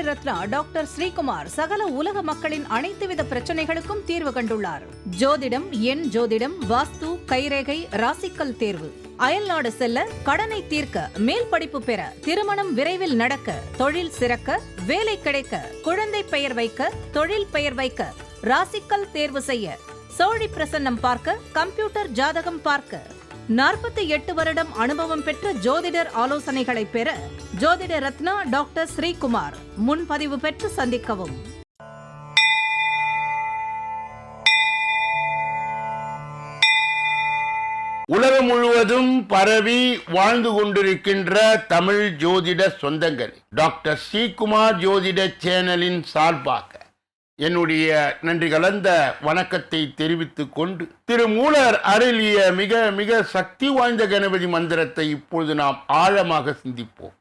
Ratna doctor Sreekumar சகல உலக மக்களின் அனைத்து வித பிரச்சனைகளுக்கும் தீர்வு கண்டுள்ளார். ஜோதிடம், எண் ஜோதிடம், வாஸ்து, கைரேகை, ராசிக்கல் தேர்வு, அயல்நாடு செல்ல, கடனை தீர்க்க, மேல் படிப்பு பெற, திருமணம் விரைவில் நடக்க, தொழில் சிறக்க, வேலை கிடைக்க, குழந்தை பெயர் வைக்க, தொழில் பெயர் வைக்க, ராசிக்கல் தேர்வு செய்ய, சோழி பிரசன்னம் பார்க்க, கம்ப்யூட்டர் ஜாதகம் பார்க்க, 48 வருடம் அனுபவம் பெற்ற ஜோதிடர் ஆலோசனைகளை பெற ஜோதிட ரத்னா டாக்டர் ஸ்ரீகுமார். முன்பதிவு பெற்று சந்திக்கவும். உலகம் முழுவதும் பரவி வாழ்ந்து கொண்டிருக்கின்ற தமிழ் ஜோதிட சொந்தங்கள், டாக்டர் ஸ்ரீகுமார் ஜோதிட சேனலின் சார்பாக என்னுடைய நன்றி கலந்த வணக்கத்தை தெரிவித்துக் கொண்டு, திருமூலர் அருளிய மிக மிக சக்தி வாய்ந்த கணபதி மந்திரத்தை இப்பொழுது நாம் ஆழமாக சிந்திப்போம்.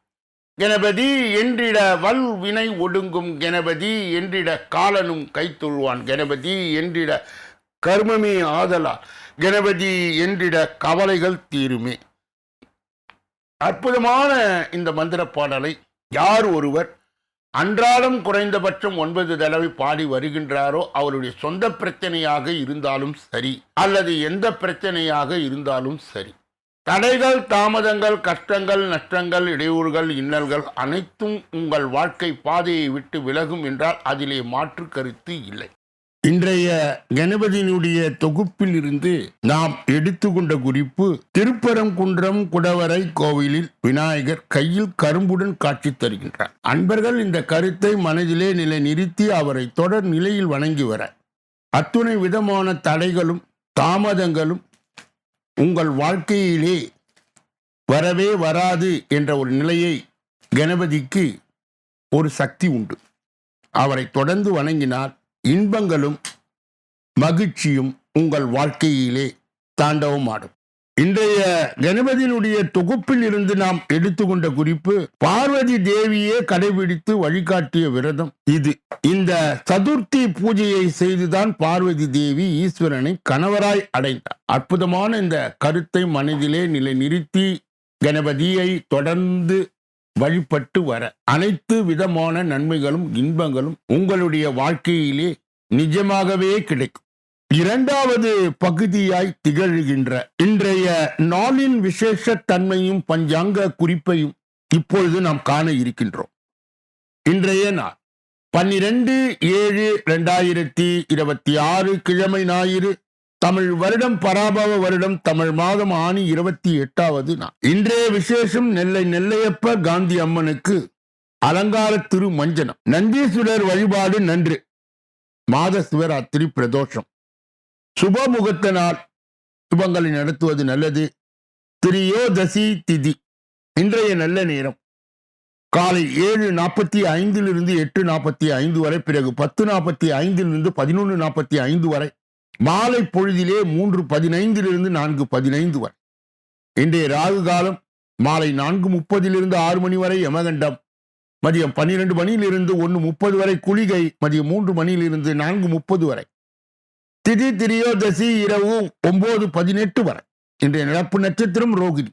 கணபதி என்றிட வல் வினை ஒடுங்கும், கணபதி என்றிட காலனும் கைத்தொழுவான், கணபதி என்றிட கர்மமே ஆதலால், கணபதி என்றிட கவலைகள் தீருமே. அற்புதமான இந்த மந்திர பாடலை யார் ஒருவர் அன்றாடம் குறைந்தபட்சம் 9 தடவை பாடி வருகின்றாரோ, அவருடைய சொந்த பிரச்சனையாக இருந்தாலும் சரி, அல்லது எந்த பிரச்சனையாக இருந்தாலும் சரி, தடைகள், தாமதங்கள், கஷ்டங்கள், நஷ்டங்கள், இடையூறுகள், இன்னல்கள் அனைத்தும் உங்கள் வாழ்க்கை பாதையை விட்டு விலகும் என்றால் அதிலே மாற்று கருத்து இல்லை. இன்றைய கணபதியினுடைய தொகுப்பில் இருந்து நாம் எடுத்துக்கொண்ட குறிப்பு, திருப்பரங்குன்றம் குடவரை கோவிலில் விநாயகர் கையில் கரும்புடன் காட்சி தருகின்றார். அன்பர்கள் இந்த கருத்தை மனதிலே நிலை நிறுத்தி அவரை தொடர் நிலையில் வணங்கி வர, அத்துணை விதமான தடைகளும் தாமதங்களும் உங்கள் வாழ்க்கையிலே வரவே வராது என்ற ஒரு நிலையை, கணபதிக்கு ஒரு சக்தி உண்டு. அவரை தொடர்ந்து வணங்கினால் இன்பங்களும் மகிழ்ச்சியும் உங்கள் வாழ்க்கையிலே தாண்டவமாடும். இன்றைய கணபதியினுடைய தொகுப்பில் இருந்து நாம் எடுத்துக்கொண்ட குறிப்பு, பார்வதி தேவியே கடைபிடித்து வழிகாட்டிய விரதம் இது. இந்த சதுர்த்தி பூஜையை செய்துதான் பார்வதி தேவி ஈஸ்வரனை கணவராய் அடைந்தார். அற்புதமான இந்த கருத்தை மனதிலே நிலை நிறுத்தி கணபதியை தொடர்ந்து வழிபட்டு வர அனைத்து விதமான நன்மைகளும் இன்பங்களும் உங்களுடைய வாழ்க்கையிலே நிஜமாகவே கிடைக்கும். இரண்டாவது பகுதியாய் திகழ்கின்ற இன்றைய நாளின் விசேஷ தன்மையும் பஞ்சாங்க குறிப்பையும் இப்பொழுது நாம் காண இருக்கின்றோம். இன்றைய நாள் 12/7/2026 கிழமை ஞாயிறு, தமிழ் வருடம் பராபவ வருடம், தமிழ் மாதம் ஆனி 28வது நாள். இன்றைய விசேஷம் நெல்லை நெல்லையப்ப காந்தி அம்மனுக்கு அலங்கார திரு மஞ்சனம், நந்தீஸ்வரர் வழிபாடு நன்று, மாத சிவராத்திரி பிரதோஷம், சுப முகூர்த்த நாள், சுபங்களை நடத்துவது நல்லது. திரியோதசி திதி. இன்றைய நல்ல நேரம் காலை 7:45 8:45 வரை, பிறகு 10:45 11:45 வரை, மாலை பொழுதிலே 3:15 4:15 வரை. இன்றைய ராகு காலம் மாலை 4:30 6 மணி வரை, யமகண்டம் மதியம் 12 மணியிலிருந்து 1:30 வரை, குளிகை மதியம் 3 மணியிலிருந்து 4:30 வரை, திதி திரியோதசி இரவு 9:18 வரை. இன்றைய நடப்பு நட்சத்திரம் ரோகிணி.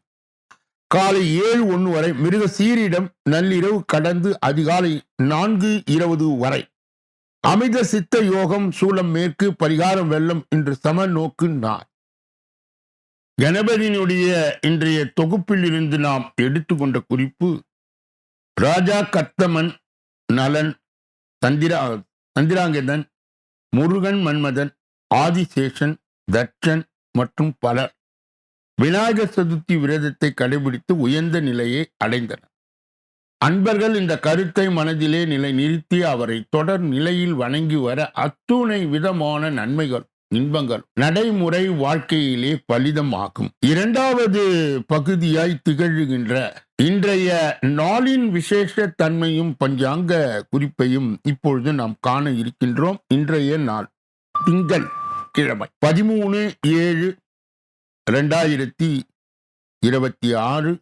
காலை 7:01 வரை, மிருக சீரிடம் நள்ளிரவு கடந்து அதிகாலை 4:20 வரை. அமித சித்த யோகம், சூலம் மேற்கு, பரிகாரம் வெள்ளம். இன்று சம நோக்கு நாள். கணபதியினுடைய இன்றைய தொகுப்பில் இருந்து நாம் எடுத்துக்கொண்ட குறிப்பு, ராஜா கர்த்தமன், நலன், சந்திராங்கதன், முருகன், மன்மதன், ஆதிசேஷன், தட்சன் மற்றும் பலர் விநாயகர் சதுர்த்தி விரதத்தை கடைபிடித்து உயர்ந்த நிலையை அடைந்தனர். அன்பர்கள் இந்த கருத்தை மனதிலே நிலை நிறுத்தி அவரை தொடர் நிலையில் வணங்கி வர அத்துணை விதமான நன்மைகள் இன்பங்கள் நடைமுறை வாழ்க்கையிலே பலிதமாகும். இரண்டாவது பகுதியாய் திகழ்கின்ற இன்றைய நாளின் விசேஷ தன்மையும் பஞ்சாங்க குறிப்பையும் இப்பொழுது நாம் காண இருக்கின்றோம். இன்றைய நாள் திங்கள் கிழமை 13/7/2026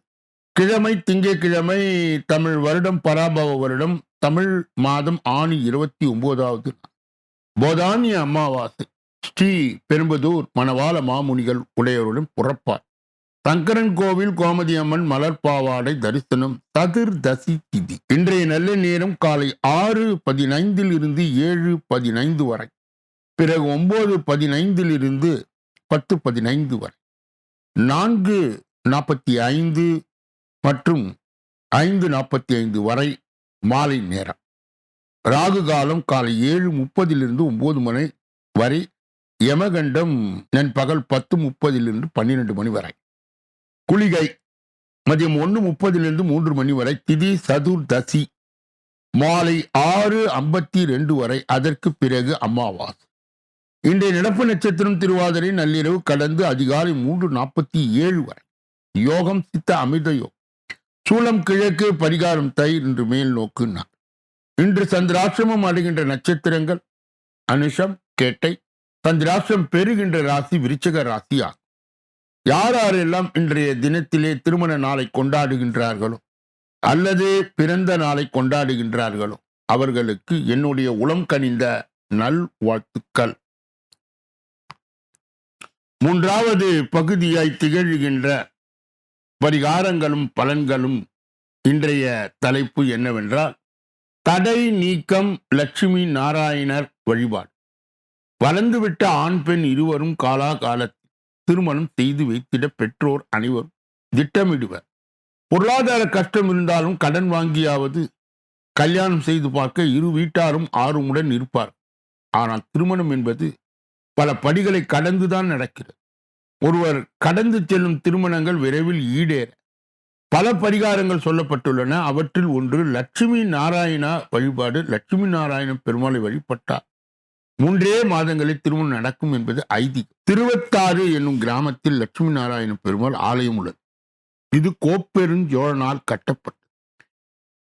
கிழமை திங்கட்கிழமை, தமிழ் வருடம் பராபவ வருடம், தமிழ் மாதம் ஆனி 29வது நாள், போதானிய அமாவாசை. ஸ்ரீ பெரும்பதூர் மணவாள மாமுனிகள் உடையவருடன் புறப்பார். சங்கரன் கோவில் கோமதி அம்மன் மலர் பாவாடை தரிசனம் சதுர்தசி திதி. இன்றைய நல்ல நேரம் காலை 6:15 இருந்து 7:15 வரை, பிறகு 9:15 இருந்து 10:15 வரை, 4:45 மற்றும் 5:45 வரை மாலை நேரம். ராகு காலம் காலை 7:30 இருந்து 9 மணி வரை, யமகண்டம் நண்பகல் 10:30 இருந்து 12 மணி வரை, குளிகை மதியம் 1:30 இருந்து 3 மணி வரை, திதி சதுர்தசி மாலை 6:52 வரை, அதற்கு பிறகு அமாவாசை. இன்றைய நடப்பு நட்சத்திரம் திருவாதிரை, நள்ளிரவு கடந்து அதிகாலை 3:47 வரை. யோகம் சித்த அமிர்த யோகம். சூலம் கிழக்கு, பரிகாரம் தயிர், என்று மேல் நோக்கு நாள். இன்று சந்திராசிரமம் அடைகின்ற நட்சத்திரங்கள் அனுஷம், கேட்டை. சந்திராசிரம் பெறுகின்ற ராசி விருச்சிக ராசி ஆகும். யாரெல்லாம் இன்றைய தினத்திலே திருமண நாளை கொண்டாடுகின்றார்களோ அல்லது பிறந்த நாளை கொண்டாடுகின்றார்களோ அவர்களுக்கு என்னுடைய உளம் கனிந்த நல்வாழ்த்துக்கள். மூன்றாவது பகுதியாய் திகழ்கின்ற பரிகாரங்களும் பலன்களும் இன்றைய தலைப்பு என்னவென்றால், தடை நீக்கம் லட்சுமி நாராயணர் வழிபாடு. வளர்ந்துவிட்ட ஆண் பெண் இருவரும் காலாகாலத்தில் திருமணம் செய்து வைத்திட பெற்றோர் அனைவரும் திட்டமிடுவர். பொருளாதார கஷ்டம் இருந்தாலும் கடன் வாங்கியாவது கல்யாணம் செய்து பார்க்க இரு வீட்டாரும் ஆர்வமுடன் இருப்பார். ஆனால் திருமணம் என்பது பல படிகளை கடந்துதான் நடக்கிறது. ஒருவர் கடந்து செல்லும் திருமணங்கள் விரைவில் ஈடேற பல பரிகாரங்கள் சொல்லப்பட்டுள்ளன. அவற்றில் ஒன்று லட்சுமி நாராயணா வழிபாடு. லட்சுமி நாராயண பெருமாளை வழிபட்டார் 3 மாதங்களில் திருமணம் நடக்கும் என்பது ஐதீகம். திருவத்தாறு என்னும் கிராமத்தில் லட்சுமி நாராயண பெருமாள் ஆலயம் உள்ளது. இது கோப்பெருஞ்சோழனால் கட்டப்பட்டது.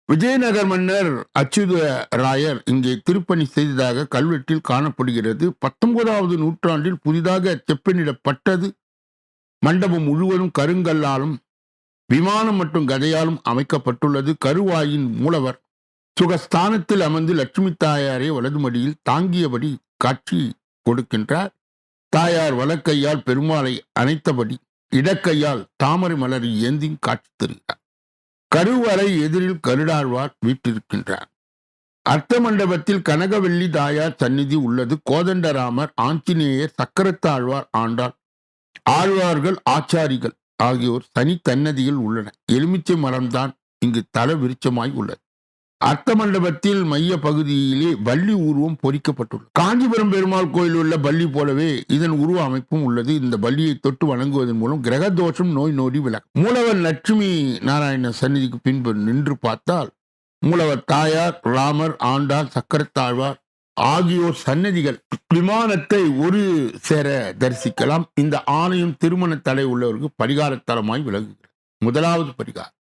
விஜயநகர் மன்னர் அச்சுத ராயர் இங்கே திருப்பணி செய்ததாக கல்வெட்டில் காணப்படுகிறது. 19வது நூற்றாண்டில் புதிதாக செப்பனிடப்பட்டது. மண்டபம் முழுவதும் கருங்கல்லாலும் விமானம் மற்றும் கதையாலும் அமைக்கப்பட்டுள்ளது. கருவாயின் மூலவர் சுகஸ்தானத்தில் அமர்ந்து லட்சுமி தாயாரை வலது மடியில் தாங்கியபடி காட்சி கொடுக்கின்றார். தாயார் வலக்கையால் பெருமாளை அணைத்தபடி இடக்கையால் தாமரை மலரை ஏந்தி காட்சி தருகிறார். கருவறை எதிரில் கருடாழ்வார் வீற்றிருக்கின்றார். அர்த்த மண்டபத்தில் கனகவெள்ளி தாயார் சந்நிதி உள்ளது. கோதண்டராமர், ஆஞ்சநேயர், சக்கரத்தாழ்வார், ஆண்டாள், ஆழ்வார்கள், ஆச்சாரிகள் ஆகியோர் தனி தன்னதியில் உள்ளனர். எலுமிச்சை மரம்தான் இங்கு தல விருட்சமாய் உள்ளது. அர்த்த மண்டபத்தில் மைய பகுதியிலே வள்ளி உருவம் பொறிக்கப்பட்டுள்ளது. காஞ்சிபுரம் பெருமாள் கோயில் உள்ள பள்ளி போலவே இதன் உருவ அமைப்பும் உள்ளது. இந்த பள்ளியை தொட்டு வணங்குவதன் மூலம் கிரக தோஷம், நோய் நொடி விலகும். மூலவர் லட்சுமி நாராயண சந்நிதிக்கு பின்பு நின்று பார்த்தால் மூலவர் தாயார், ராமர், ஆண்டாள், சக்கரத்தாழ்வார் ஆகியோர் சன்னதிகள். விமானத்தை ஒரு சேர தரிசிக்கலாம். இந்த ஆலயம் திருமண தடை உள்ளவருக்கு பரிகார தலமாய் விளங்குகிறது. முதலாவது பரிகாரம்,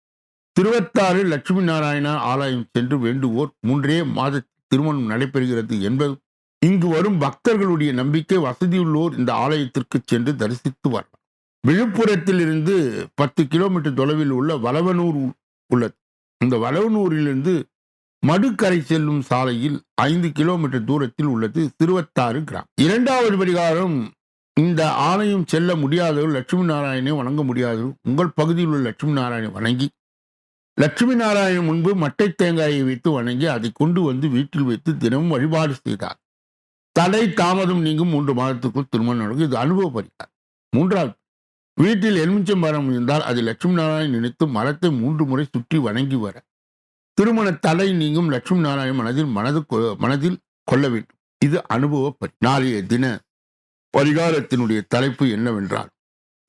திருவத்தாறு லட்சுமி நாராயண ஆலயம் சென்று வேண்டுவோர் 3 மாதத்தில் திருமணம் நடைபெறுகிறது என்பது இங்கு வரும் பக்தர்களுடைய நம்பிக்கை. வசதியுள்ளோர் இந்த ஆலயத்திற்கு சென்று தரிசித்து வரலாம். விழுப்புரத்தில் இருந்து 10 கிலோமீட்டர் தொலைவில் உள்ள வளவனூர் உள்ளது. இந்த வளவனூரிலிருந்து மடுக்கரை செல்லும் சாலையில் 5 கிலோமீட்டர் தூரத்தில் உள்ளது திருவத்தாறு கிராமம். இரண்டாவது பரிகாரம், இந்த ஆலயம் செல்ல முடியாதவர், லட்சுமி நாராயணனை வணங்க முடியாதவர் உங்கள் பகுதியில் உள்ள லட்சுமி நாராயணனை வணங்கி லட்சுமி நாராயணன் முன்பு மட்டை தேங்காயை வைத்து வணங்கி அதை கொண்டு வந்து வீட்டில் வைத்து தினமும் வழிபாடு செய்தார். தடை தாமதம் நீங்கும் 3 மாதத்துக்குள் திருமணம் நடக்கும். இது அனுபவ பரிகாரம். மூன்றாவது, வீட்டில் எலுமிச்சை மரம் இருந்தால் அதை லட்சுமி நாராயணன் நினைத்து மரத்தை 3 முறை சுற்றி வணங்கி வர திருமண தடை நீங்கும். லட்சுமி நாராயணன் மனதில் கொள்ள வேண்டும். இது அனுபவ பரி. நாளைய தின பரிகாரத்தினுடைய தலைப்பு என்னவென்றால்,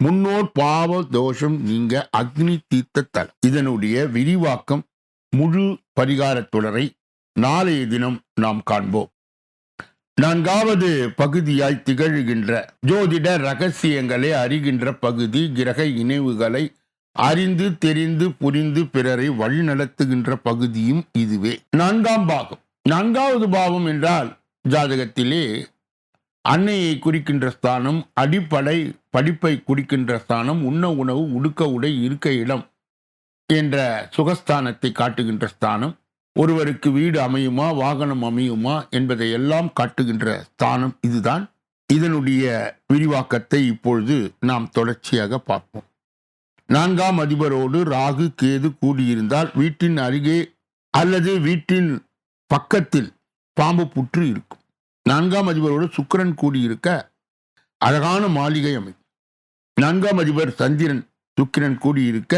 முன்னோர் பாவ தோஷம் நீங்க அக்னி தீர்த்த தலம். இதனுடைய விரிவாக்கம் முழு பரிகார தொடரை நாளைய தினம் நாம் காண்போம். 4வது பகுதியாய் திகழ்கின்ற ஜோதிட ரகசியங்களை அறிகின்ற பகுதி. கிரக இணைவுகளை அறிந்து தெரிந்து புரிந்து பிறரை வழிநடத்துகின்ற பகுதியும் இதுவே. 4ஆம் பாகம். 4வது பாவம் என்றால் ஜாதகத்திலே அன்னையை குறிக்கின்ற ஸ்தானம், அடிப்படை படிப்பை குறிக்கின்ற ஸ்தானம், உண்ண உணவு, உடுக்க உடை, இருக்க இடம் என்ற சுகஸ்தானத்தை காட்டுகின்ற ஸ்தானம், ஒருவருக்கு வீடு அமையுமா, வாகனம் அமையுமா என்பதை எல்லாம் காட்டுகின்ற ஸ்தானம் இதுதான். இதனுடைய விரிவாக்கத்தை இப்பொழுது நாம் தொடர்ச்சியாக பார்ப்போம். 4ஆம் அதிபரோடு ராகு கேது கூடியிருந்தால் வீட்டின் அருகே அல்லது வீட்டின் பக்கத்தில் பாம்பு புற்று இருக்கும். 4ஆம் அதிபரோடு சுக்கிரன் கூடியிருக்க அழகான மாளிகை அமையும். 4ஆம் அதிபர் சந்திரன் சுக்கிரன் கூடியிருக்க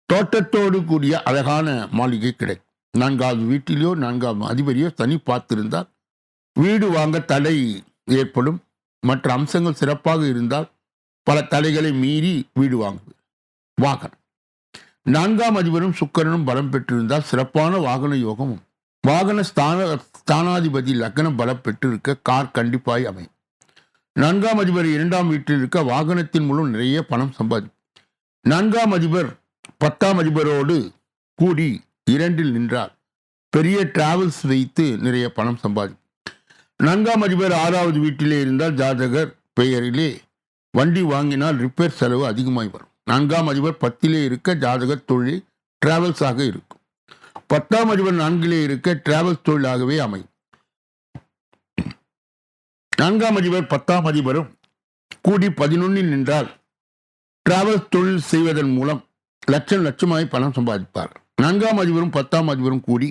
தோட்டத்தோடு கூடிய அழகான மாளிகை கிடைக்கும். 4வது வீட்டிலோ 4ஆம் அதிபரையோ சனி பார்த்திருந்தால் வீடு வாங்க தடை ஏற்படும். மற்ற அம்சங்கள் சிறப்பாக இருந்தால் பல தடைகளை மீறி வீடு வாங்குவது. வாகனம் 4ஆம் அதிபரும் சுக்கிரனும் பலம் பெற்றிருந்தால் சிறப்பான வாகன யோகமும். வாகன ஸ்தானாதிபதி லக்னம் பலம் பெற்றிருக்க கார் கண்டிப்பாய் அமையும். 4ஆம் அதிபர் 2ஆம் வீட்டில் இருக்க வாகனத்தின் மூலம் நிறைய பணம் சம்பாதிக்கும். 4ஆம் அதிபர் 10ஆம் அதிபரோடு கூடி 2இல் நின்றால் பெரிய டிராவல்ஸ் வைத்து நிறைய பணம் சம்பாதிக்கும். 4ஆம் அதிபர் 6வது வீட்டிலே இருந்தால் ஜாதகர் பெயரிலே வண்டி வாங்கினால் ரிப்பேர் செலவு அதிகமாகி வரும். 4ஆம் அதிபர் 10லே இருக்க ஜாதகர் தொழில் டிராவல்ஸ் ஆக இருக்கும். 10ஆம் அதிபர் 4லே இருக்க டிராவல்ஸ் தொழிலாகவே அமையும். 4ஆம் அதிபர் 10ஆம் அதிபரும் கூடி 11இல் நின்றால் டிராவல்ஸ் தொழில் செய்வதன் மூலம் லட்சமாய் பணம் சம்பாதிப்பார். 4ஆம் அதிபரும் 10ஆம் அதிபரும் கூடி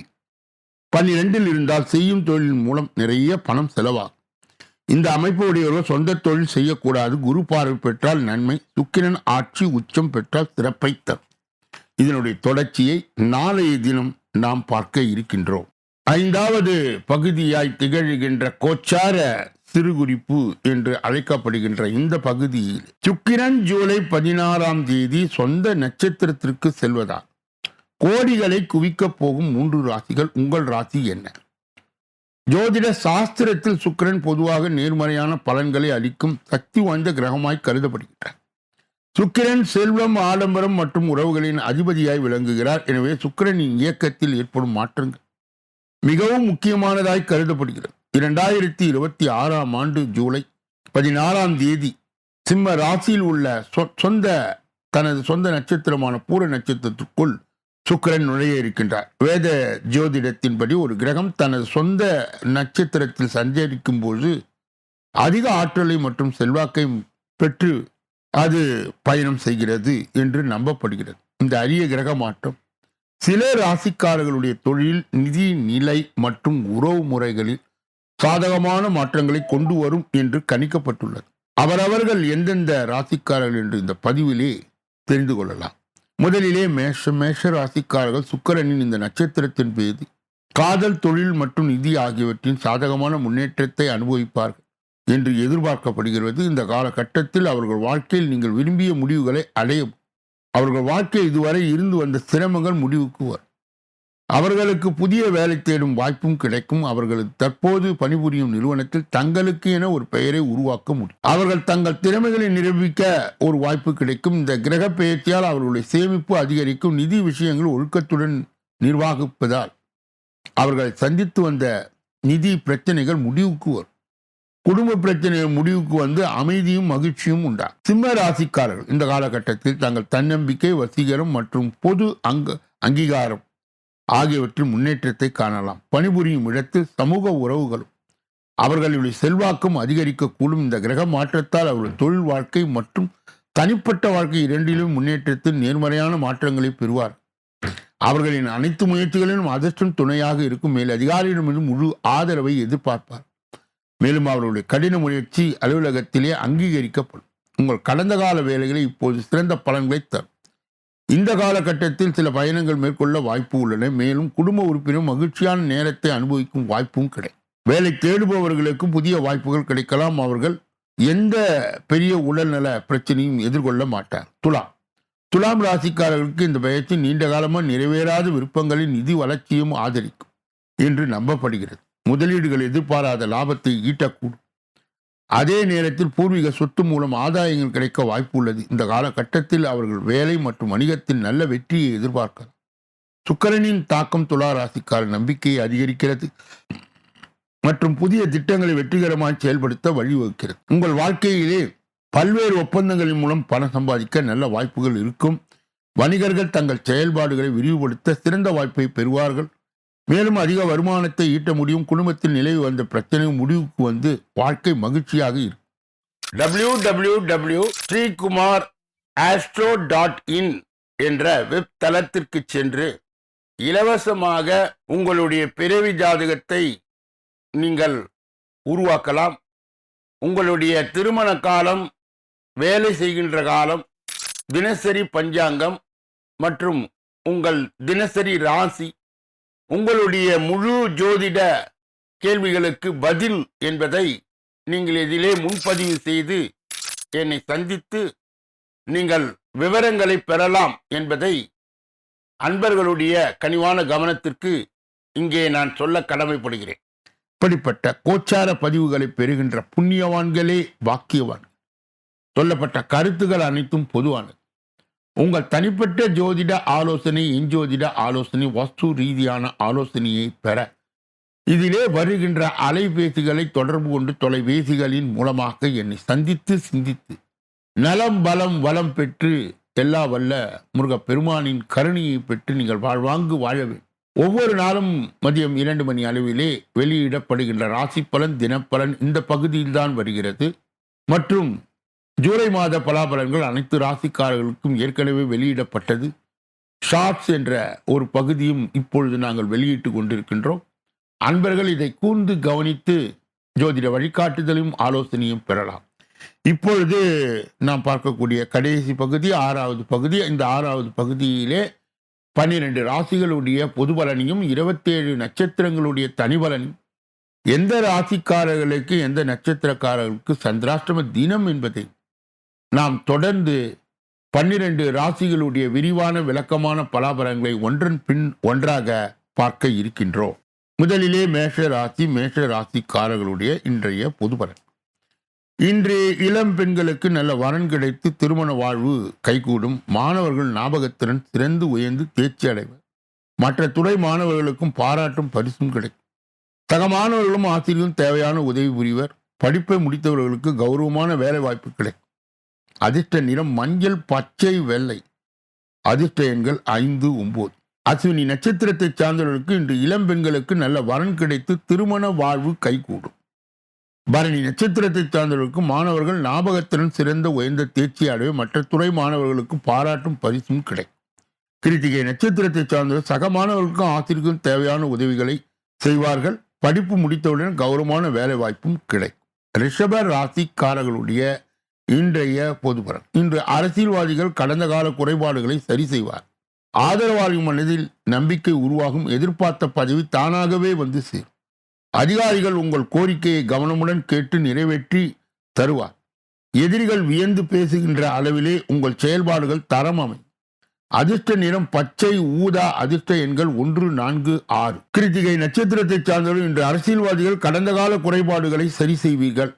12இல் இருந்தால் செய்யும் தொழிலின் மூலம் நிறைய பணம் செலவாகும். இந்த அமைப்பு உடையவர்கள் சொந்த தொழில் செய்யக்கூடாது. குரு பார்வை பெற்றால் நன்மை. சுக்கிரன் ஆட்சி உச்சம் பெற்றால் சிறப்பை தரும். இதனுடைய தொடர்ச்சியை நாளைய தினம் நாம் பார்க்க இருக்கின்றோம். 5வது பகுதியாய் திகழ்கின்ற கோச்சார சிறுகுறிப்பு என்று அழைக்கப்படுகின்ற இந்த பகுதியில் சுக்கிரன் ஜூலை 16ஆம் தேதி சொந்த நட்சத்திரத்திற்கு செல்வதால் கோடிகளை குவிக்கப் போகும் 3 ராசிகள். உங்கள் ராசி என்ன? ஜோதிட சாஸ்திரத்தில் சுக்கிரன் பொதுவாக நேர்மறையான பலன்களை அளிக்கும் சக்தி வாய்ந்த கிரகமாய் கருதப்படுகிறார். சுக்கிரன் செல்வம், ஆடம்பரம் மற்றும் உறவுகளின் அதிபதியாய் விளங்குகிறார். எனவே சுக்கிரனின் இயக்கத்தில் ஏற்படும் மாற்றங்கள் மிகவும் முக்கியமானதாய் கருதப்படுகிறது. 2026ஆம் ஆண்டு ஜூலை 16ஆம் தேதி சிம்ம ராசியில் உள்ள தனது சொந்த நட்சத்திரமான பூர நட்சத்திரத்திற்குள் சுக்கிரன் நுழைய இருக்கின்றார். வேத ஜோதிடத்தின்படி ஒரு கிரகம் தனது சொந்த நட்சத்திரத்தில் சஞ்சரிக்கும் போது அதிக ஆற்றலை மற்றும் செல்வாக்கை பெற்று அது பயணம் செய்கிறது என்று நம்பப்படுகிறது. இந்த அரிய கிரக மாற்றம் சில ராசிக்காரர்களுடைய தொழில், நிதி நிலை மற்றும் உறவு முறைகளில் சாதகமான மாற்றங்களை கொண்டு வரும் என்று கணிக்கப்பட்டுள்ளது. அவரவர்கள் எந்தெந்த ராசிக்காரர்கள் என்று இந்த பதிவிலே தெரிந்து கொள்ளலாம். முதலிலே மேஷ ராசிக்காரர்கள் சுக்கிரனின் இந்த நட்சத்திரத்தின் மீது காதல், தொழில் மற்றும் நிதி ஆகியவற்றின் சாதகமான முன்னேற்றத்தை அனுபவிப்பார்கள் என்று எதிர்பார்க்கப்படுகிறது. இந்த காலகட்டத்தில் அவர்கள் வாழ்க்கையில் நீங்கள் விரும்பிய முடிவுகளை அடையும். அவர்கள் வாழ்க்கை இதுவரை இருந்து வந்த சிரமங்கள் முடிவுக்கு வரும். அவர்களுக்கு புதிய வேலை தேடும் வாய்ப்பும் கிடைக்கும். அவர்கள் தற்போது பணிபுரியும் நிறுவனத்தில் தங்களுக்கு என ஒரு பெயரை உருவாக்க முடியும். அவர்கள் தங்கள் திறமைகளை நிரூபிக்க ஒரு வாய்ப்பு கிடைக்கும். இந்த கிரக பெயர்ச்சியால் அவர்களுடைய சேமிப்பு அதிகரிக்கும். நிதி விஷயங்கள் ஒழுக்கத்துடன் நிர்வகிப்பதால் அவர்கள் சந்தித்து வந்த நிதி பிரச்சனைகள் முடிவுக்கு வரும். குடும்ப பிரச்சனைகள் முடிவுக்கு வந்து அமைதியும் மகிழ்ச்சியும் உண்டா. சிம்ம ராசிக்காரர்கள் இந்த காலகட்டத்தில் தங்கள் தன்னம்பிக்கை, வசீகரம் மற்றும் பொது அங்கீகாரம் ஆகியவற்றின் முன்னேற்றத்தை காணலாம். பணிபுரியும் இடத்தில் சமூக உறவுகளும் அவர்களுடைய செல்வாக்கும் அதிகரிக்கக்கூடும். இந்த கிரக மாற்றத்தால் அவர்கள் தொழில் வாழ்க்கை மற்றும் தனிப்பட்ட வாழ்க்கை இரண்டிலும் முன்னேற்றத்தில் நேர்மறையான மாற்றங்களை பெறுவார். அவர்களின் அனைத்து முயற்சிகளிலும் அதிர்ஷ்டம் துணையாக இருக்கும். மேல் அதிகாரியிடமிருந்து முழு ஆதரவை எதிர்பார்ப்பார். மேலும் அவர்களுடைய கடின முயற்சி அலுவலகத்திலே அங்கீகரிக்கப்படும். உங்கள் கடந்த கால வேலைகளை இப்போது சிறந்த பலன்களை தரும். இந்த காலகட்டத்தில் சில பயணங்கள் மேற்கொள்ள வாய்ப்பு உள்ளன. மேலும் குடும்ப உறுப்பினர் மகிழ்ச்சியான நேரத்தை அனுபவிக்கும் வாய்ப்பும் கிடைக்கும். வேலை தேடுபவர்களுக்கு புதிய வாய்ப்புகள் கிடைக்கலாம். அவர்கள் எந்த பெரிய உடல்நல பிரச்சனையும் எதிர்கொள்ள மாட்டார். துலாம் ராசிக்காரர்களுக்கு இந்த பயிற்சி நீண்ட காலமாக நிறைவேறாத விருப்பங்களின் நிதி வளர்ச்சியும் ஆதரிக்கும் என்று நம்பப்படுகிறது. முதலீடுகள் எதிர்பாராத லாபத்தை ஈட்டக்கூடும். அதே நேரத்தில் பூர்வீக சொத்து மூலம் ஆதாயங்கள் கிடைக்க வாய்ப்பு உள்ளது. இந்த காலகட்டத்தில் அவர்கள் வேலை மற்றும் வணிகத்தின் நல்ல வெற்றியை எதிர்பார்க்கலாம். சுக்கிரனின் தாக்கம் துலா ராசிக்கார நம்பிக்கையை அதிகரிக்கிறது மற்றும் புதிய திட்டங்களை வெற்றிகரமாக செயல்படுத்த வழிவகுக்கிறது. உங்கள் வாழ்க்கையிலே பல்வேறு ஒப்பந்தங்களின் மூலம் பணம் சம்பாதிக்க நல்ல வாய்ப்புகள் இருக்கும். வணிகர்கள் தங்கள் செயல்பாடுகளை விரிவுபடுத்த சிறந்த வாய்ப்பை பெறுவார்கள். மேலும் அதிக வருமானத்தை ஈட்ட முடியும். குடும்பத்தில் நிலவி வந்த பிரச்சனை முடிவுக்கு வந்து வாழ்க்கை மகிழ்ச்சியாக இருக்கும். www.sreekumar astro.in என்ற வெப் தளத்திற்கு சென்று இலவசமாக உங்களுடைய பிறவி ஜாதகத்தை நீங்கள் உருவாக்கலாம். உங்களுடைய திருமண காலம், வேலை செய்கின்ற காலம், தினசரி பஞ்சாங்கம் மற்றும் உங்கள் தினசரி ராசி, உங்களுடைய முழு ஜோதிட கேள்விகளுக்கு பதில் என்பதை நீங்கள் இதிலே முன்பதிவு செய்து என்னை சந்தித்து நீங்கள் விவரங்களை பெறலாம் என்பதை அன்பர்களுடைய கனிவான கவனத்திற்கு இங்கே நான் சொல்ல கடமைப்படுகிறேன். இப்படிப்பட்ட கோச்சார பதிவுகளை பெறுகின்ற புண்ணியவான்களே பாக்கியவான். சொல்லப்பட்ட கருத்துக்கள் அனைத்தும் பொதுவானது. உங்கள் தனிப்பட்ட ஜோதிட ஆலோசனை, எஞ்சோதிட ஆலோசனை, வாஸ்து ரீதியான ஆலோசனையை பெற இதிலே வருகின்ற அலைபேசிகளை தொடர்பு கொண்டு தொலைபேசிகளின் மூலமாக என்னை சந்தித்து சிந்தித்து நலம் பலம் வளம் பெற்று எல்லா வல்ல முருகப்பெருமானின் கருணையை பெற்று நீங்கள் வாழ்வாங்கு வாழ வேண்டும். ஒவ்வொரு நாளும் மதியம் 2 மணி அளவிலே வெளியிடப்படுகின்ற ராசி பலன், தினப்பலன் இந்த பகுதியில்தான் வருகிறது. மற்றும் ஜூலை மாத பலாபலன்கள் அனைத்து ராசிக்காரர்களுக்கும் ஏற்கனவே வெளியிடப்பட்டது. ஷார்ட்ஸ் என்ற ஒரு பகுதியும் இப்பொழுது நாங்கள் வெளியிட்டு கொண்டிருக்கின்றோம். அன்பர்கள் இதை கூர்ந்து கவனித்து ஜோதிட வழிகாட்டுதலும் ஆலோசனையும் பெறலாம். இப்பொழுது நாம் பார்க்கக்கூடிய கடைசி பகுதி 6வது பகுதி. இந்த 6வது பகுதியிலே 12 ராசிகளுடைய பொது பலனையும் 27 நட்சத்திரங்களுடைய தனிபலனையும், எந்த ராசிக்காரர்களுக்கு எந்த நட்சத்திரக்காரர்களுக்கு சந்திராஷ்டம தினம் என்பதை நாம் தொடர்ந்து 12 ராசிகளுடைய விரிவான விளக்கமான பலாபலங்களை ஒன்றன் பின் ஒன்றாக பார்க்க இருக்கின்றோம். முதலிலே மேஷ ராசிக்காரர்களுடைய இன்றைய பொது பலன். இன்று இளம் பெண்களுக்கு நல்ல வரன் கிடைத்து திருமண வாழ்வு கைகூடும். மாணவர்கள் ஞாபகத்திறன் சிறந்து உயர்ந்து தேர்ச்சி அடைவர். மற்ற துறை மாணவர்களுக்கும் பாராட்டும் பரிசும் கிடைக்கும். சக மாணவர்களும் ஆசிரியர்களும் தேவையான உதவி புரிவர். படிப்பை முடித்தவர்களுக்கு கௌரவமான வேலை வாய்ப்பு கிடைக்கும். அதிர்ஷ்ட நிறம் மஞ்சள், பச்சை, வெள்ளை. அதிர்ஷ்ட எண்கள் 5, 9. அஸ்வினி நட்சத்திரத்தை சார்ந்தவர்களுக்கு இன்று இளம் பெண்களுக்கு நல்ல வரன் கிடைத்து திருமண வாழ்வு கைகூடும். பரணி நட்சத்திரத்தை சார்ந்தவர்களுக்கு மாணவர்கள் ஞாபகத்திறன் சிறந்த உயர்ந்த தேர்ச்சி அடைவு. மற்ற துறை மாணவர்களுக்கு பாராட்டும் பரிசும் கிடைக்கும். கிருத்திகை நட்சத்திரத்தை சார்ந்தவர்கள் சக மாணவர்களுக்கும் ஆசிரியர்களுக்கும் தேவையான உதவிகளை செய்வார்கள். படிப்பு முடித்தவுடன் கௌரவமான வேலை வாய்ப்பும் கிடைக்கும். ரிஷப ராசிக்காரர்களுடைய இன்றைய பொது பலன். இன்று அரசியல்வாதிகள் கடந்த கால குறைபாடுகளை சரி செய்வார். ஆதரவாளி மனதில் நம்பிக்கை உருவாகும். எதிர்பார்த்த பதவி தானாகவே வந்து சேரும். அதிகாரிகள் உங்கள் கோரிக்கையை கவனமுடன் கேட்டு நிறைவேற்றி தருவார். எதிரிகள் வியந்து பேசுகின்ற அளவிலே உங்கள் செயல்பாடுகள் தரம் அமையும். அதிர்ஷ்ட நிறம் பச்சை, ஊதா. அதிர்ஷ்ட எண்கள் 1, 4, 6. கிருத்திகை நட்சத்திரத்தை சார்ந்தவர்கள் இன்று அரசியல்வாதிகள் கடந்த கால குறைபாடுகளை சரி செய்வீர்கள்.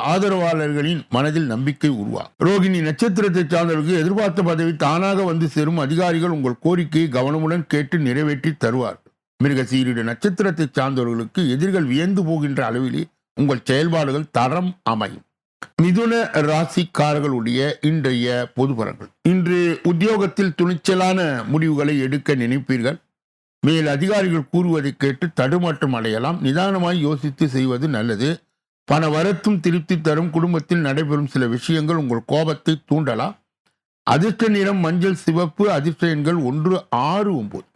ஆதரவாளர்களின் மனதில் நம்பிக்கை உருவாகும். ரோகிணி நட்சத்திரத்தை சார்ந்தவர்களுக்கு எதிர்பார்த்த பதவி தானாக வந்து சேரும். அதிகாரிகள் உங்கள் கோரிக்கையை கவனமுடன் கேட்டு நிறைவேற்றி தருவார்கள். மிருகசீரிட நட்சத்திரத்தை சார்ந்தவர்களுக்கு எதிரிகள் வியந்து போகின்ற அளவிலே உங்கள் செயல்பாடுகள் தரம் அமையும். மிதுன ராசிக்காரர்களுடைய இன்றைய பொது பலன்கள். இன்று உத்தியோகத்தில் துணிச்சலான முடிவுகளை எடுக்க நினைப்பீர்கள். மேல் அதிகாரிகள் கூறுவதை கேட்டு தடுமாற்றம் அடையலாம். நிதானமாய் யோசித்து செய்வது நல்லது. பண வரத்தும் திருப்தி தரும். குடும்பத்தில் நடைபெறும் சில விஷயங்கள் உங்கள் கோபத்தை தூண்டலாம். அதிர்ஷ்ட நிறம் மஞ்சள், சிவப்பு. அதிர்ஷ்ட எண்கள் 1, 6, 9.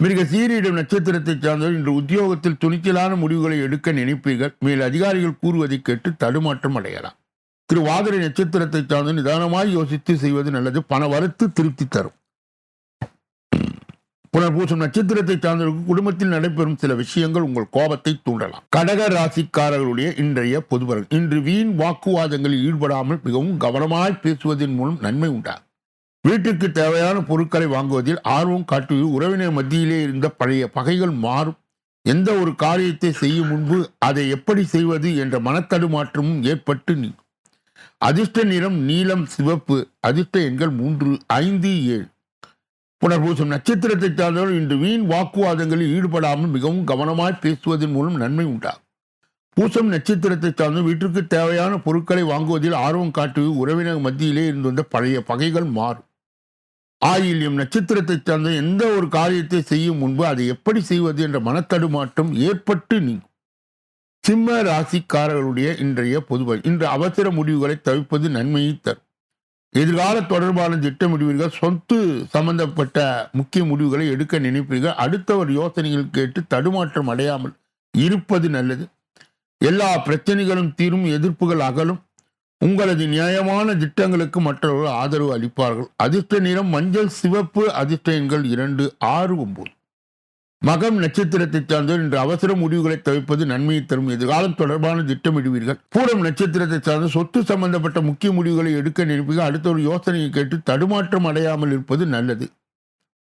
மிருக சீரியிடும் நட்சத்திரத்தை சார்ந்தவர் இன்று உத்தியோகத்தில் துணிச்சலான முடிவுகளை எடுக்க நினைப்பீர்கள். மேல் அதிகாரிகள் கூறுவதை கேட்டு தடுமாற்றம் அடையலாம். திருவாதிரை நட்சத்திரத்தை சார்ந்து நிதானமாய் யோசித்து செய்வது நல்லது. பண வரத்து திருப்தி தரும். புனர்பூசம் நட்சத்திரத்தை சார்ந்தவர்களுக்கு குடும்பத்தில் நடைபெறும் சில விஷயங்கள் உங்கள் கோபத்தை தூண்டலாம். கடக ராசிக்காரர்களுடைய இன்றைய பொது பலன். இன்று வீண் வாக்குவாதங்களில் ஈடுபடாமல் மிகவும் கவனமாய் பேசுவதன் மூலம் நன்மை உண்டாகும். வீட்டுக்கு தேவையான பொருட்களை வாங்குவதில் ஆர்வம் காட்டுவது. உறவினர் மத்தியிலே இருந்த பழைய பகைகள் மாறும். எந்த ஒரு காரியத்தை செய்யும் முன்பு அதை எப்படி செய்வது என்ற மனத்தடுமாற்றமும் ஏற்பட்டு நீங்கும். அதிர்ஷ்ட நிறம் நீலம், சிவப்பு. அதிர்ஷ்ட எண்கள் 3, 5, 7. புனர்பூசம் நட்சத்திரத்தை சார்ந்தவர்கள் இன்று வீண் வாக்குவாதங்களில் ஈடுபடாமல் மிகவும் கவனமாய் பேசுவதன் மூலம் நன்மை உண்டாகும். பூசம் நட்சத்திரத்தை சார்ந்து வீட்டிற்கு தேவையான பொருட்களை வாங்குவதில் ஆர்வம் காட்டுவது. உறவினர் மத்தியிலே இருந்து வந்த பழைய பகைகள் மாறும். ஆயில்யம் நட்சத்திரத்தை சார்ந்த எந்த ஒரு காரியத்தை செய்யும் முன்பு அதை எப்படி செய்வது என்ற மனத்தடுமாற்றம் ஏற்பட்டு நீங்கும். சிம்ம ராசிக்காரர்களுடைய இன்றைய பொதுவை. இன்று அவசர முடிவுகளை தவிர்ப்பது நன்மையை தரும். எதிர்கால தொடர்பான திட்டமிடுவீர்கள். சொத்து சம்பந்தப்பட்ட முக்கிய முடிவுகளை எடுக்க நினைப்பீர்கள். அடுத்தவர் யோசனைகள் கேட்டு தடுமாற்றம் அடையாமல் இருப்பது நல்லது. எல்லா பிரச்சனைகளும் தீரும், எதிர்ப்புகள் அகலும். உங்களது நியாயமான திட்டங்களுக்கு மற்றவர்கள் ஆதரவு அளிப்பார்கள். அதிர்ஷ்ட நிறம் மஞ்சள், சிவப்பு. அதிர்ஷ்ட எண்கள் 2, 6, 9. மகம் நட்சத்திரத்தை சார்ந்தவர் இன்று அவசர முடிவுகளை தவிர்ப்பது நன்மையை தரும். எதிர்காலம் தொடர்பான திட்டமிடுவீர்கள். பூரம் நட்சத்திரத்தை சார்ந்த சொத்து சம்பந்தப்பட்ட முக்கிய முடிவுகளை எடுக்க நினைப்பீர்கள். அடுத்த ஒரு யோசனையை கேட்டு தடுமாற்றம் அடையாமல் இருப்பது நல்லது.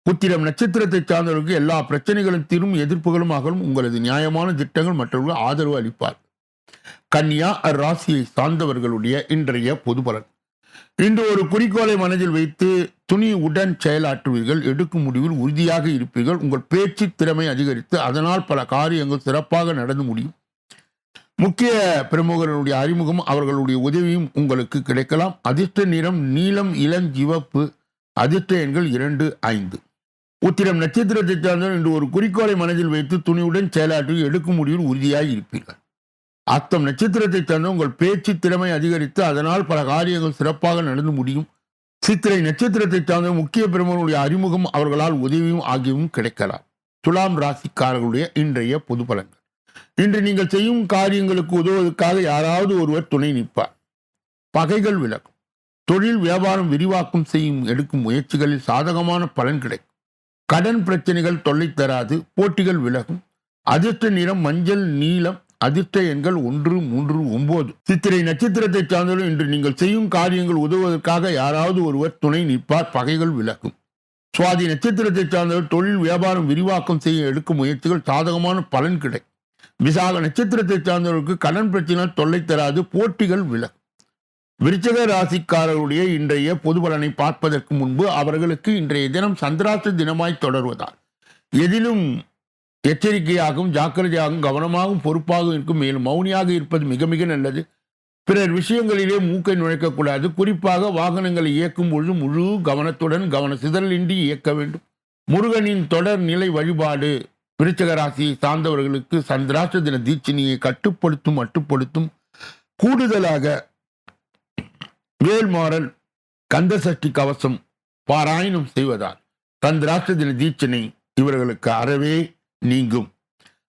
உத்திரம் நட்சத்திரத்தை சார்ந்தவர்களுக்கு எல்லா பிரச்சனைகளும் தீரும், எதிர்ப்புகளும் அகலும். உங்களது நியாயமான திட்டங்கள் மற்றவர்கள் ஆதரவு அளிப்பார். கன்னியா ராசியை சார்ந்தவர்களுடைய இன்றைய பொது பலன். இன்று ஒரு குறிக்கோளை மனதில் வைத்து துணிவுடன் செயலாற்றுவீர்கள். எடுக்கும் முடிவில் உறுதியாக இருப்பீர்கள். உங்கள் பேச்சு திறமை அதிகரித்து அதனால் பல காரியங்கள் சிறப்பாக நடந்து முடியும். முக்கிய பிரமுகர்களுடைய அறிமுகம், அவர்களுடைய உதவியும் உங்களுக்கு கிடைக்கலாம். அதிர்ஷ்ட நிறம் நீலம், இளஞ்சிவப்பு. அதிர்ஷ்ட எண்கள் 2, 5. உத்திரம் நட்சத்திரத்தை சார்ந்தவர் இன்று ஒரு குறிக்கோளை மனதில் வைத்து துணிவுடன் செயலாற்றி எடுக்கும் முடிவில் உறுதியாக இருப்பீர்கள். அத்தம் நட்சத்திரத்தை சார்ந்த உங்கள் பேச்சு திறமை அதிகரித்து அதனால் பல காரியங்கள் சிறப்பாக நடந்து முடியும். சித்திரை நட்சத்திரத்தை சார்ந்த முக்கிய பிரமுகர்களுடைய அறிமுகம், அவர்களால் உதவியும் ஆகியவும் கிடைக்கலாம். துலாம் ராசிக்காரர்களுடைய இன்றைய பொது பலன்கள். இன்று நீங்கள் செய்யும் காரியங்களுக்கு உதவுவதற்காக யாராவது ஒருவர் துணை நிற்பார். பகைகள் விலகும். தொழில் வியாபாரம் விரிவாக்கம் செய்யும் எடுக்கும் முயற்சிகளில் சாதகமான பலன் கிடைக்கும். கடன் பிரச்சனைகள் தொல்லை தராது. போட்டிகள் விலகும். அதிர்ஷ்ட நிறம் மஞ்சள், நீலம். அதிர்ஷ்ட எண்கள் 1, 3, 9. சித்திரை நட்சத்திரத்தை சார்ந்தவர்கள் இன்று நீங்கள் செய்யும் காரியங்கள் உதவுவதற்காக யாராவது ஒருவர் துணை நிற்பார். பகைகள் விலகும். சுவாதி நட்சத்திரத்தை சார்ந்தவர் தொழில் வியாபாரம் விரிவாக்கம் செய்ய எடுக்கும் முயற்சிகள் சாதகமான பலன் கிடைக்கும். விசாக நட்சத்திரத்தை சார்ந்தவர்களுக்கு கடன் பிரச்சனை தொல்லை தராது. போட்டிகள் விலகும். விருச்சிக ராசிக்காரருடைய இன்றைய பொது பலனை பார்ப்பதற்கு முன்பு அவர்களுக்கு இன்றைய தினம் சந்திராஷ்ட தினமாய் தொடர்வதால் எதிலும் எச்சரிக்கையாகவும் ஜாக்கிரதையாகவும் கவனமாகவும் பொறுப்பாகவும் இருக்கும். மேலும் மௌனியாக இருப்பது மிக மிக நல்லது. பிறர் விஷயங்களிலே மூக்கை நுழைக்கக்கூடாது. குறிப்பாக வாகனங்களை இயக்கும் பொழுது முழு கவனத்துடன் கவன சிதறலின்றி இயக்க வேண்டும். முருகனின் தொடர் நிலை வழிபாடு விருச்சிக ராசியை சார்ந்தவர்களுக்கு சந்திராஷ்ட தின தீட்சணியை மட்டுப்படுத்தும். கூடுதலாக வேல்மாறல் கந்த சஷ்டி கவசம் பாராயணம் செய்வதால் சந்திராஷ்ட தின தீட்சணை இவர்களுக்கு அறவே நீங்கும்.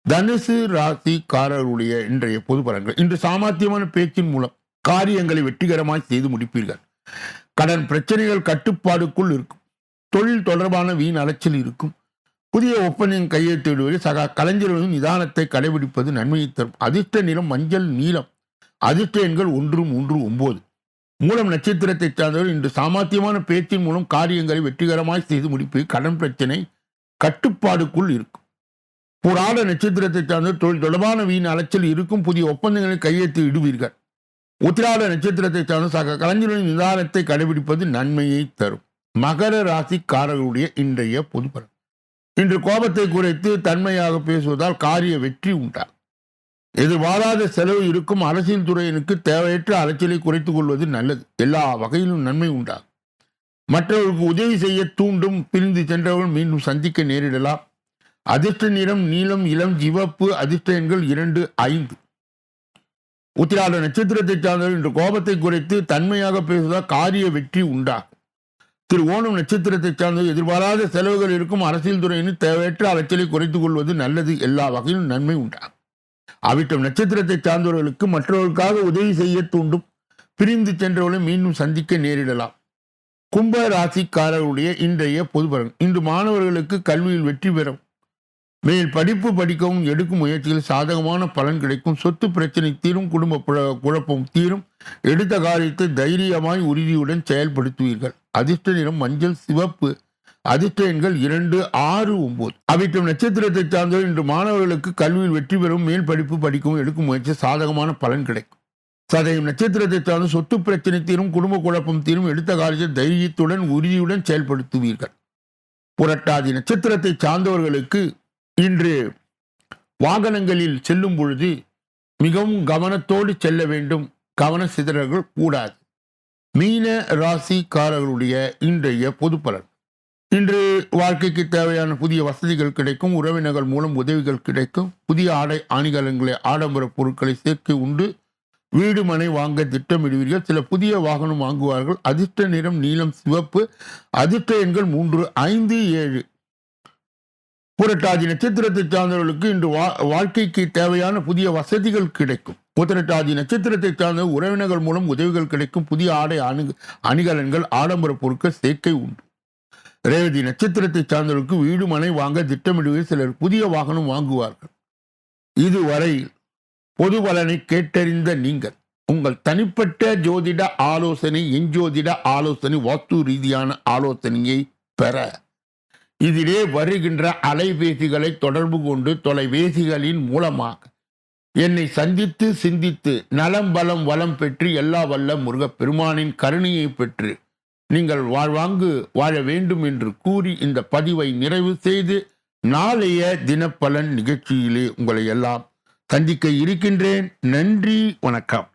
தனுசு ராசிக்காரருடைய இன்றைய பொது பலன்கள். இன்று சாமர்த்தியமான பேச்சின் மூலம் காரியங்களை வெற்றிகரமாய் செய்து முடிப்பீர்கள். கடன் பிரச்சனைகள் கட்டுப்பாடுக்குள் இருக்கும். தொழில் தொடர்பான வீண் அலைச்சல் இருக்கும். புதிய ஒப்பந்தம் கையெழுத்திடுவதில் சக கலைஞர்களும் நிதானத்தை கடைபிடிப்பது நன்மையை தரும். அதிர்ஷ்ட நிறம் மஞ்சள், நீலம். அதிர்ஷ்ட எண்கள் 1, 3, 9. மூலம் நட்சத்திரத்தை சார்ந்தவர் இன்று சாமர்த்தியமான பேச்சின் மூலம் காரியங்களை வெற்றிகரமாய் செய்து முடிப்பது. கடன் பிரச்சனை கட்டுப்பாடுக்குள் இருக்கும். புராட நட்சத்திரத்தை சார்ந்த தொழில் தொடர்பான வீண் அலைச்சல் இருக்கும். புதிய ஒப்பந்தங்களை கையெழுத்து இடுவீர்கள். உத்திராட நட்சத்திரத்தை சார்ந்த சக கலைஞர்களின் நிதானத்தை கடைபிடிப்பது நன்மையை தரும். மகர ராசிக்காரர்களுடைய இன்றைய பொது பலன். இன்று கோபத்தை குறைத்து தன்மையாக பேசுவதால் காரிய வெற்றி உண்டாகும். எதிர்பாராத செலவு இருக்கும். அரசியல் துறையினருக்கு தேவையற்ற அலைச்சலை குறைத்துக் கொள்வது நல்லது. எல்லா வகையிலும் நன்மை உண்டாகும். மற்றவர்களுக்கு உதவி செய்ய தூண்டும். பிரிந்து சென்றவர்கள் மீண்டும் சந்திக்க நேரிடலாம். அதிர்ஷ்ட நிறம் நீலம், இளம் சிவப்பு. அதிர்ஷ்ட எண்கள் 2, 5. உத்திராட நட்சத்திரத்தை சார்ந்தவர் இன்று கோபத்தை குறைத்து தன்மையாக பேசுவதால் காரிய வெற்றி உண்டாகும். திருவோணம் நட்சத்திரத்தை சார்ந்தவர் எதிர்பாராத செலவுகள் இருக்கும். அரசியல் துறையினர் தேவையற்ற அலைச்சலை குறைத்துக் கொள்வது நல்லது. எல்லா வகையிலும் நன்மை உண்டாகும். அவிட்டம் நட்சத்திரத்தை சார்ந்தவர்களுக்கு மற்றவர்களுக்காக உதவி செய்ய தூண்டும். பிரிந்து சென்றவர்களை மீண்டும் சந்திக்க நேரிடலாம். கும்ப ராசிக்காரருடைய இன்றைய பொது பலன். இன்று மாணவர்களுக்கு கல்வியில் வெற்றி பெறும். மேல் படிப்பு படிக்கவும் எடுக்கும் முயற்சிகள் சாதகமான பலன் கிடைக்கும். சொத்து பிரச்சனை தீரும். குடும்ப குழப்பம் தீரும். எடுத்த காரியத்தை தைரியமாய் உறுதியுடன் செயல்படுத்துவீர்கள். அதிர்ஷ்ட நிறம் மஞ்சள், சிவப்பு. அதிர்ஷ்ட எண்கள் 2, 6, 9. அவிட்டம் நட்சத்திரத்தை சார்ந்தவர் இன்று மாணவர்களுக்கு கல்வியில் வெற்றி பெறும். மேல் படிப்பு படிக்கவும் எடுக்கும் முயற்சி சாதகமான பலன் கிடைக்கும். சதயம் நட்சத்திரத்தை சார்ந்த சொத்து பிரச்சனை தீரும். குடும்ப குழப்பம் தீரும். எடுத்த காரியத்தை தைரியத்துடன் உறுதியுடன் செயல்படுத்துவீர்கள். புரட்டாதி நட்சத்திரத்தை சார்ந்தவர்களுக்கு இன்று வாகனங்களில் செல்லும் பொழுது மிகவும் கவனத்தோடு செல்ல வேண்டும். கவன சிதறல்கள் கூடாது. மீன ராசிக்காரர்களுடைய இன்றைய பொது பலன். இன்று வாழ்க்கைக்கு தேவையான புதிய வசதிகள் கிடைக்கும். உறவினர்கள் மூலம் உதவிகள் கிடைக்கும். புதிய ஆடை அணிகலன்களை ஆடம்பர பொருட்களை சேர்க்கை உண்டு. வீடு மனை வாங்க திட்டமிடுவீர்கள். சில புதிய வாகனம் வாங்குவார்கள். அதிர்ஷ்ட நிறம் நீலம் சிவப்பு. அதிர்ஷ்ட எண்கள் 3, 5, 7. புரட்டாதி நட்சத்திரத்தை சார்ந்தவர்களுக்கு இன்று வாழ்க்கைக்கு தேவையான புதிய வசதிகள் கிடைக்கும். உத்திரட்டாதி நட்சத்திரத்தை சார்ந்த உறவினர்கள் மூலம் உதவிகள் கிடைக்கும். புதிய ஆடை அணிகலன்கள் ஆடம்பர பொருட்கள் சேர்க்கை உண்டு. ரேவதி நட்சத்திரத்தை சார்ந்தவர்களுக்கு வீடு மனை வாங்க திட்டமிடுவதில் சிலர் புதிய வாகனம் வாங்குவார்கள். இதுவரை பொது பலனை கேட்டறிந்த நீங்கள் உங்கள் தனிப்பட்ட ஜோதிட ஆலோசனை, எஞ்சோதிட ஆலோசனை, வாஸ்து ரீதியான ஆலோசனையை பெற இதிலே வருகின்ற அலைபேசிகளை தொடர்பு கொண்டு தொலைபேசிகளின் மூலமாக என்னை சந்தித்து சிந்தித்து நலம் பலம் வளம் பெற்று எல்லா வல்ல முருகப்பெருமானின் கருணையை பெற்று நீங்கள் வாழ்வாங்கு வாழ வேண்டும் என்று கூறி இந்த பதிவை நிறைவு செய்து நாளைய தினப்பலன் நிகழ்ச்சியிலே உங்களை எல்லாம் சந்திக்க இருக்கின்றேன். நன்றி, வணக்கம்.